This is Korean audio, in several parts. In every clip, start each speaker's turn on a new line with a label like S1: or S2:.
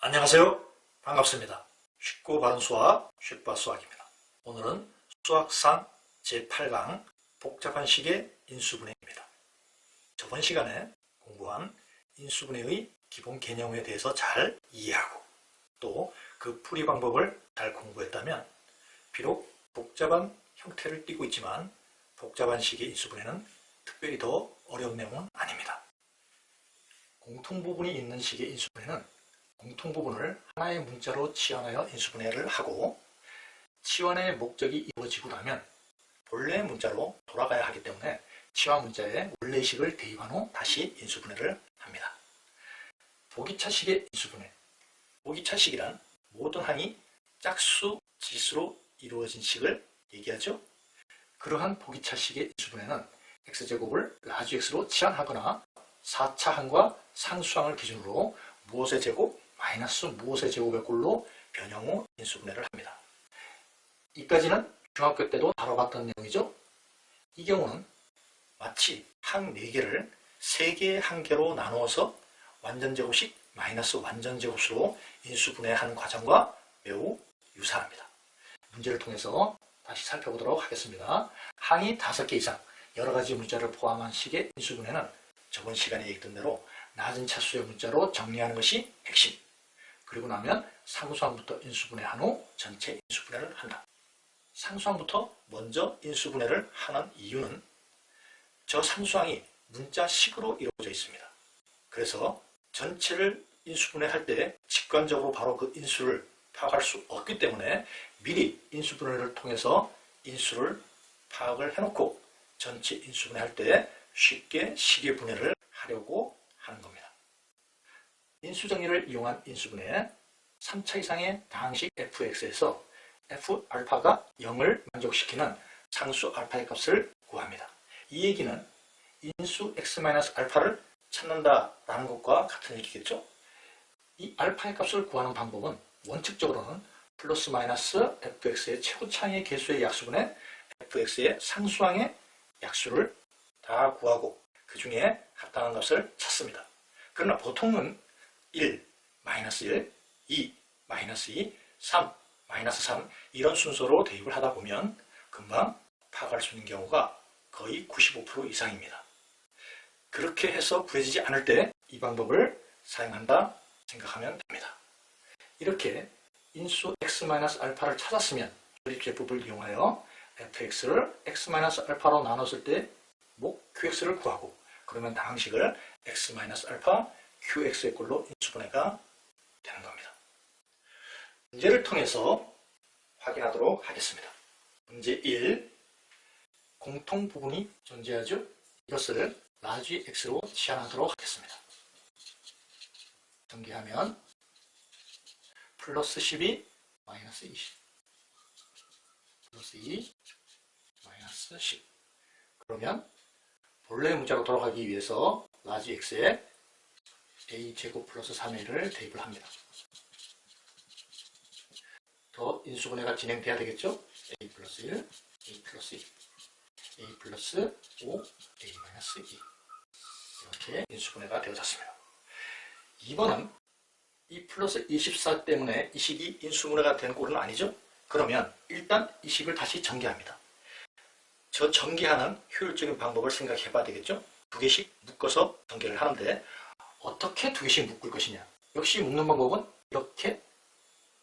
S1: 안녕하세요. 반갑습니다. 쉽고 바른 수학, 쉽바 수학입니다. 오늘은 수학상 제8강 복잡한 식의 인수분해입니다. 저번 시간에 공부한 인수분해의 기본 개념에 대해서 잘 이해하고 또 그 풀이 방법을 잘 공부했다면 비록 복잡한 형태를 띠고 있지만 복잡한 식의 인수분해는 특별히 더 어려운 내용은 아닙니다. 공통부분이 있는 식의 인수분해는 공통부분을 하나의 문자로 치환하여 인수분해를 하고 치환의 목적이 이루어지고 나면 본래 문자로 돌아가야 하기 때문에 치환 문자에 원래식을 대입한 후 다시 인수분해를 합니다. 보기차식의 인수분해. 보기차식이란 모든 항이 짝수, 지수로 이루어진 식을 얘기하죠. 그러한 보기차식의 인수분해는 x제곱을 라지 x로 치환하거나 4차 항과 상수항을 기준으로 무엇의 제곱, 마이너스 무엇의 제곱의 꼴로 변형 후 인수분해를 합니다. 이까지는 중학교 때도 다뤄봤던 내용이죠. 이 경우는 마치 항 4개를 3개의 항계로 나누어서 완전제곱식 마이너스 완전제곱수로 인수분해하는 과정과 매우 유사합니다. 문제를 통해서 다시 살펴보도록 하겠습니다. 항이 5개 이상 여러가지 문자를 포함한 식의 인수분해는 저번 시간에 얘기했던 대로 낮은 차수의 문자로 정리하는 것이 핵심. 그리고 나면 상수항부터 인수분해한 후 전체 인수분해를 한다. 상수항부터 먼저 인수분해를 하는 이유는 저 상수항이 문자식으로 이루어져 있습니다. 그래서 전체를 인수분해할 때 직관적으로 바로 그 인수를 파악할 수 없기 때문에 미리 인수분해를 통해서 인수를 파악을 해놓고 전체 인수분해할 때 쉽게 식의 분해를 하려고 하는 겁니다. 인수정리를 이용한 인수분해 3차 이상의 다항식 fx에서 f알파가 0을 만족시키는 상수 알파의 값을 구합니다. 이 얘기는 인수 x-알파를 찾는다라는 것과 같은 얘기겠죠. 이 알파의 값을 구하는 방법은 원칙적으로는 플러스 마이너스 fx의 최고차항의 개수의 약수분의 fx의 상수항의 약수를 다 구하고 그 중에 합당한 값을 찾습니다. 그러나 보통은 1, 마이너스 1, 2, 마이너스 2, 3, 마이너스 3 이런 순서로 대입을 하다 보면 금방 파악할 수 있는 경우가 거의 95% 이상입니다. 그렇게 해서 구해지지 않을 때 이 방법을 사용한다 생각하면 됩니다. 이렇게 인수 x-알파를 찾았으면 조립제법을 이용하여 fx를 x-알파로 나눴을 때 목 qx를 구하고 그러면 다항식을 x-알파 qx의 꼴로 인수분해가 되는 겁니다. 문제를 통해서 확인하도록 하겠습니다. 문제 1. 공통부분이 존재하죠. 이것을 라지 x로 치환하도록 하겠습니다. 전개하면 플러스 12 마이너스 20 플러스 2 마이너스 10 그러면 본래 문자로 돌아가기 위해서 라지 x에 a제곱 플러스 3a를 대입을 합니다. 더 인수분해가 진행돼야 되겠죠? a 플러스 1, a 플러스 2, a 플러스 5, a 마이너스 2 이렇게 인수분해가 되어졌습니다. 2번은 이 플러스 24 때문에 이 식이 인수분해가 된 꼴은 아니죠? 그러면 일단 이 식을 다시 전개합니다. 저 전개하는 효율적인 방법을 생각해 봐야 되겠죠? 2개씩 묶어서 전개를 하는데 어떻게 2개씩 묶을 것이냐? 역시 묶는 방법은 이렇게,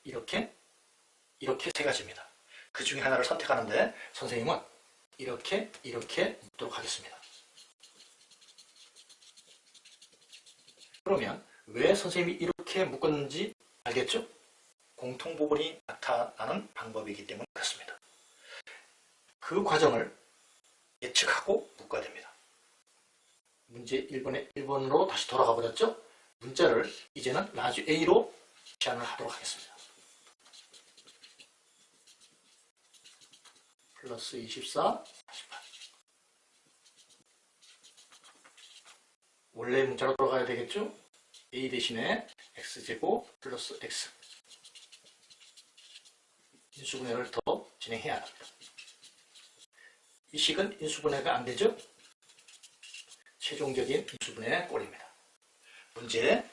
S1: 이렇게, 이렇게 3가지입니다. 그 중에 하나를 선택하는데 선생님은 이렇게, 이렇게 묶도록 하겠습니다. 그러면 왜 선생님이 이렇게 묶었는지 알겠죠? 공통부분이 나타나는 방법이기 때문에 그렇습니다. 그 과정을 예측하고 묶어야 됩니다. 문제 1번으로 다시 돌아가 버렸죠? 문자를 이제는 라지 A로 치환을 하도록 하겠습니다. 플러스 24, 48 원래 문자로 돌아가야 되겠죠? a 대신에 x제곱 플러스 x 인수분해를 더 진행해야 합니다. 이 식은 인수분해가 안되죠? 최종적인 인수분해 꼴입니다. 문제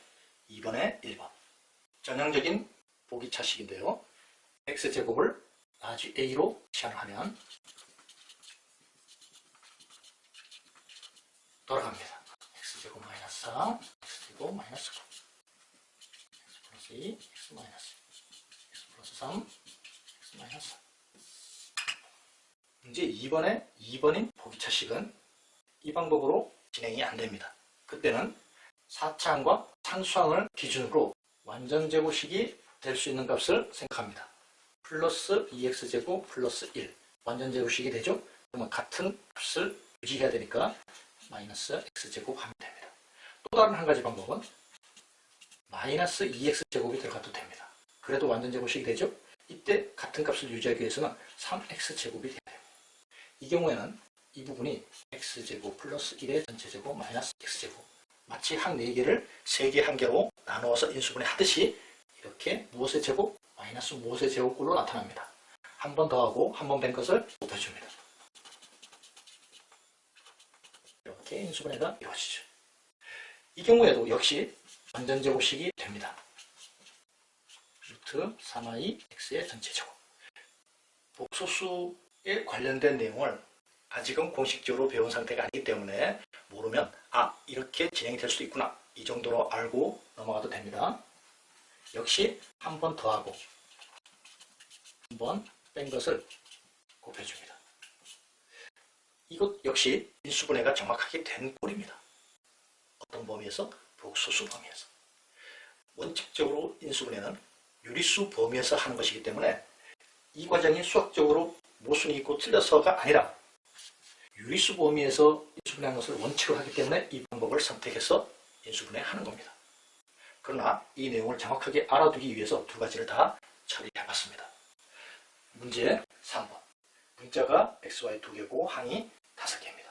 S1: 2번에 1번 전형적인 보기차식인데요. x제곱을 나머지 a로 치환을 하면 돌아갑니다. x제곱 마이너스 4, x제곱 마이너스 9, x 플러스 2, x 마이너스 2, x 플러스 3, x 마이너스 4. 문제 2번인 보기차식은 이 방법으로 진행이 안됩니다. 그때는 사차항과 상수항을 기준으로 완전제곱식이 될 수 있는 값을 생각합니다. 플러스 2x제곱 플러스 1 완전제곱식이 되죠? 그러면 같은 값을 유지해야 되니까 마이너스 x제곱 하면 됩니다. 또 다른 한 가지 방법은 마이너스 2x제곱이 들어가도 됩니다. 그래도 완전제곱식이 되죠? 이때 같은 값을 유지하기 위해서는 3x제곱이 돼야 됩니다. 이 경우에는 이 부분이 x제곱 플러스 1의 전체제곱 마이너스 x제곱, 마치 항 4개를 3개 한 개로 나누어서 인수분해 하듯이 이렇게 무엇의 제곱? 마이너스 무엇의 제곱꼴로 나타납니다. 한 번 더하고 한 번 뺀 것을 곱해줍니다. 이렇게 인수분해가 이루어지죠. 이 경우에도 역시 완전제곱식이 됩니다. 루트 3i x의 전체제곱. 복소수에 관련된 내용을 아직은 공식적으로 배운 상태가 아니기 때문에 모르면 이렇게 진행이 될 수도 있구나, 이 정도로 알고 넘어가도 됩니다. 역시 한 번 더하고 한 번 뺀 것을 곱해줍니다. 이것 역시 인수분해가 정확하게 된 꼴입니다. 어떤 범위에서? 복소수 범위에서. 원칙적으로 인수분해는 유리수 범위에서 하는 것이기 때문에 이 과정이 수학적으로 모순이 있고 틀려서가 아니라 유리수 범위에서 인수분해하는 것을 원칙으로 하기 때문에 이 방법을 선택해서 인수분해하는 겁니다. 그러나 이 내용을 정확하게 알아두기 위해서 두 가지를 다 처리해봤습니다. 문제 3번. 문자가 xy 2개고 항이 5개입니다.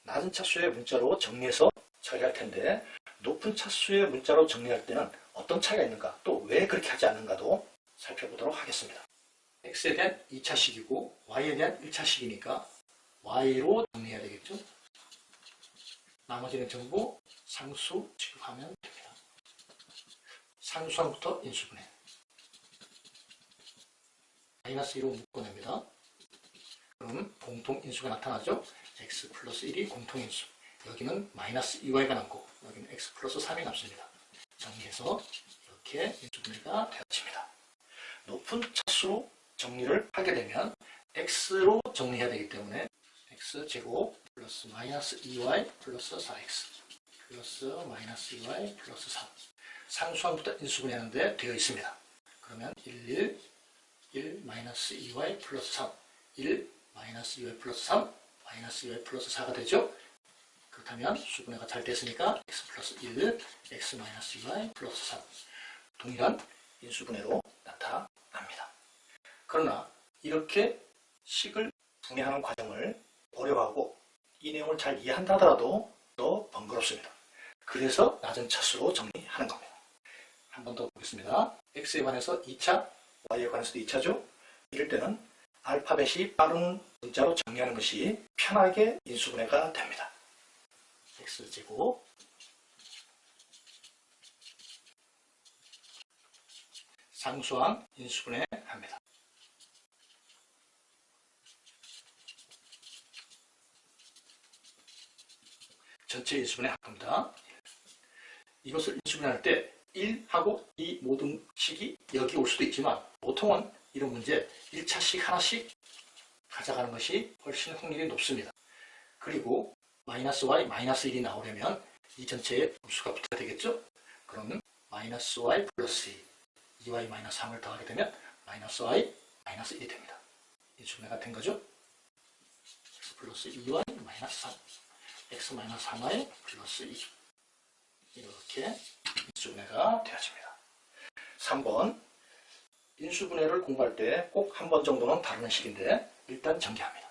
S1: 낮은 차수의 문자로 정리해서 처리할 텐데 높은 차수의 문자로 정리할 때는 어떤 차이가 있는가, 또 왜 그렇게 하지 않는가도 살펴보도록 하겠습니다. x에 대한 2차식이고 y에 대한 1차식이니까 y로 정리해야 되겠죠. 나머지는 전부 상수 취급하면 됩니다. 상수항부터 인수분해. 마이너스 2로 묶어냅니다. 그럼 공통인수가 나타나죠. x 플러스 1이 공통인수. 여기는 마이너스 2y가 남고 여기는 x 플러스 3이 남습니다. 정리해서 이렇게 인수분해가 되어집니다. 높은 차수로 정리를 하게 되면 x로 정리해야 되기 때문에 x제곱 플러스 마이너스 2y 플러스 4x 플러스 마이너스 2y 플러스 3. 상수항부터 인수분해하는데 되어 있습니다. 그러면 1 마이너스 2y 플러스 3 1 마이너스 2y 플러스 3 마이너스 2y 플러스 4가 되죠. 그렇다면 수분해가 잘 됐으니까 x 플러스 1 x 마이너스 2y 플러스 3 동일한 인수분해로 나타납니다. 그러나 이렇게 식을 분해하는 과정을 어려워하고 이 내용을 잘 이해한다 하더라도 더 번거롭습니다. 그래서 낮은 차수로 정리하는 겁니다. 한 번 더 보겠습니다. x에 관해서 2차, y에 관해서도 2차죠. 이럴 때는 알파벳이 빠른 문자로 정리하는 것이 편하게 인수분해가 됩니다. x제곱 상수항 인수분해 합니다. 전체 인수분해 할 겁니다. 이것을 인수분해할 때 1하고 이 모든 식이 여기 올 수도 있지만 보통은 이런 문제 1차씩 하나씩 가져가는 것이 훨씬 확률이 높습니다. 그리고 마이너스 y, 마이너스 1이 나오려면 이 전체에 음수가 붙어야 되겠죠? 그러면 마이너스 y 플러스 2, 2y 마이너스 3을 더하게 되면 마이너스 y, 마이너스 1이 됩니다. 인수분해가 된 거죠? x 플러스 2y 마이너스 3, x 마이너스 3y 플러스 2. 이렇게 인수분해가 되어집니다. 3번. 인수분해를 공부할 때 꼭 한 번 정도는 다루는 식인데 일단 전개합니다.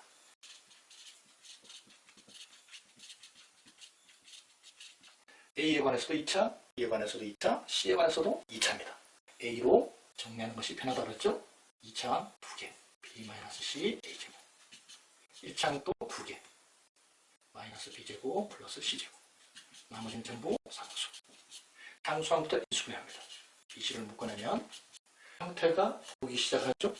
S1: A에 관해서도 2차, B에 관해서도 2차, C에 관해서도 2차입니다. A로 정리하는 것이 편하다고 그랬죠? 2차항 2개, B-C, A제곱. 1차항 또 2개, 마이너스 B제곱 플러스 C제곱. 나머지는 전부 상수. 상수항부터 인수분해합니다. BC를 묶어내면 형태가 보기 시작하죠.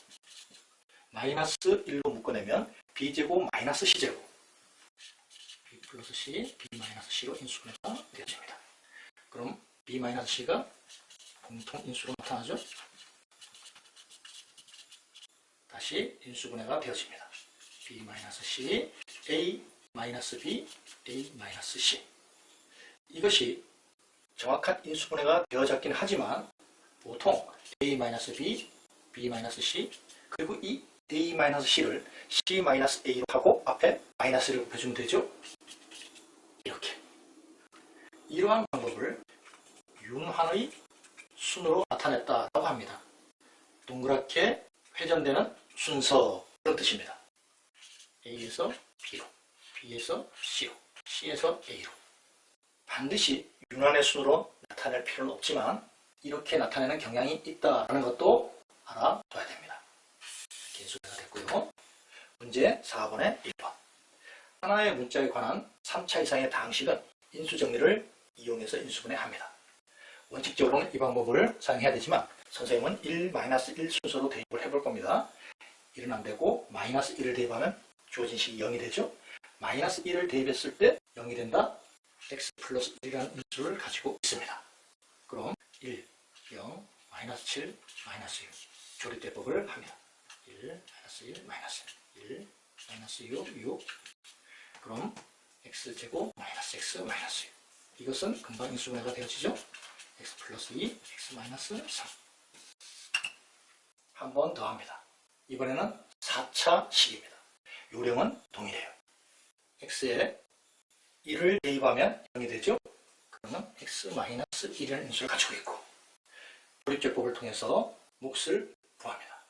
S1: 마이너스 1로 묶어내면 B제곱 마이너스 C제곱 B 플러스 C, B 마이너스 C로 인수분해가 되어집니다. 그럼 B 마이너스 C가 공통 인수로 나타나죠. 다시 인수분해가 되어집니다. B 마이너스 C, A 마이너스 B, A 마이너스 C. 이것이 정확한 인수분해가 되어졌긴 하지만 보통 A 마이너스 B, B 마이너스 C, 그리고 이 A 마이너스 C를 C 마이너스 A로 하고 앞에 마이너스를 곱해주면 되죠. 이렇게. 이러한 방법을 윤환의 순으로 나타냈다고 합니다. 동그랗게 회전되는 순서, 그런 뜻입니다. A에서 B로, B에서 C로, C에서 A로. 반드시 윤환의 순으로 나타낼 필요는 없지만 이렇게 나타내는 경향이 있다는 것도 알아둬야 됩니다. 인수분해가 됐고요. 문제 4번에 1번. 하나의 문자에 관한 3차 이상의 다항식은 인수정리를 이용해서 인수분해합니다. 원칙적으로는 이 방법을 사용해야 되지만 선생님은 1-1 순서로 대입을 해볼 겁니다. 1은 안되고 마이너스 1을 대입하면 주어진 식이 0이 되죠. 마이너스 1을 대입했을 때 0이 된다. x 플러스 1이라는 인수를 가지고 있습니다. 그럼 1, 0, 마이너스 7, 마이너스 6 조립대법을 합니다. 1, 마이너스 1, 마이너스 1, 마이너스 6. 그럼 x제곱 마이너스 x 마이너스 6. 이것은 금방 인수분해가 되어지죠. x 플러스 2, x 마이너스 3. 한 번 더 합니다. 이번에는 4차 식입니다. 요령은 동일해요. x에 1을 대입하면 0이 되죠. 그러면 x 마이너스 1이라는 인수를 가지고 있고 조립제법을 통해서 몫을 구합니다.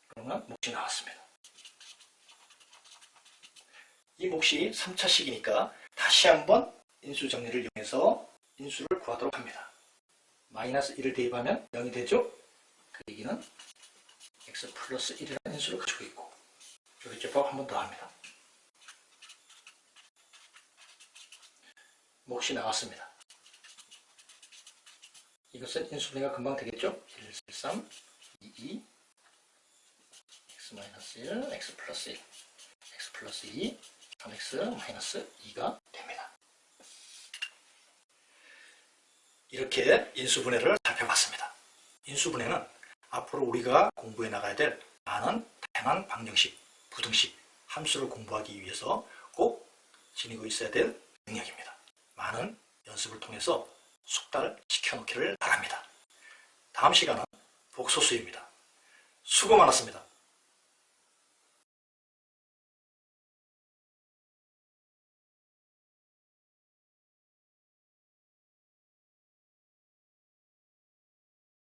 S1: 그러면 몫이 나왔습니다. 이 몫이 3차식이니까 다시 한번 인수정리를 이용해서 인수를 구하도록 합니다. 마이너스 1을 대입하면 0이 되죠. 그 얘기는 x 플러스 1이라는 인수를 가지고 있고 조립제법 한 번 더 합니다. 몫이 나왔습니다. 이것은 인수분해가 금방 되겠죠. 1, 3, 2, x 마이너스 1, x 플러스 1, x 플러스 2, 3x 마이너스 2가 됩니다. 이렇게 인수분해를 살펴봤습니다. 인수분해는 앞으로 우리가 공부해 나가야 될 많은 다양한 방정식, 부등식, 함수를 공부하기 위해서 꼭 지니고 있어야 될 능력입니다. 많은 연습을 통해서 숙달을 시켜놓기를 바랍니다. 다음 시간은 복소수입니다. 수고 많았습니다.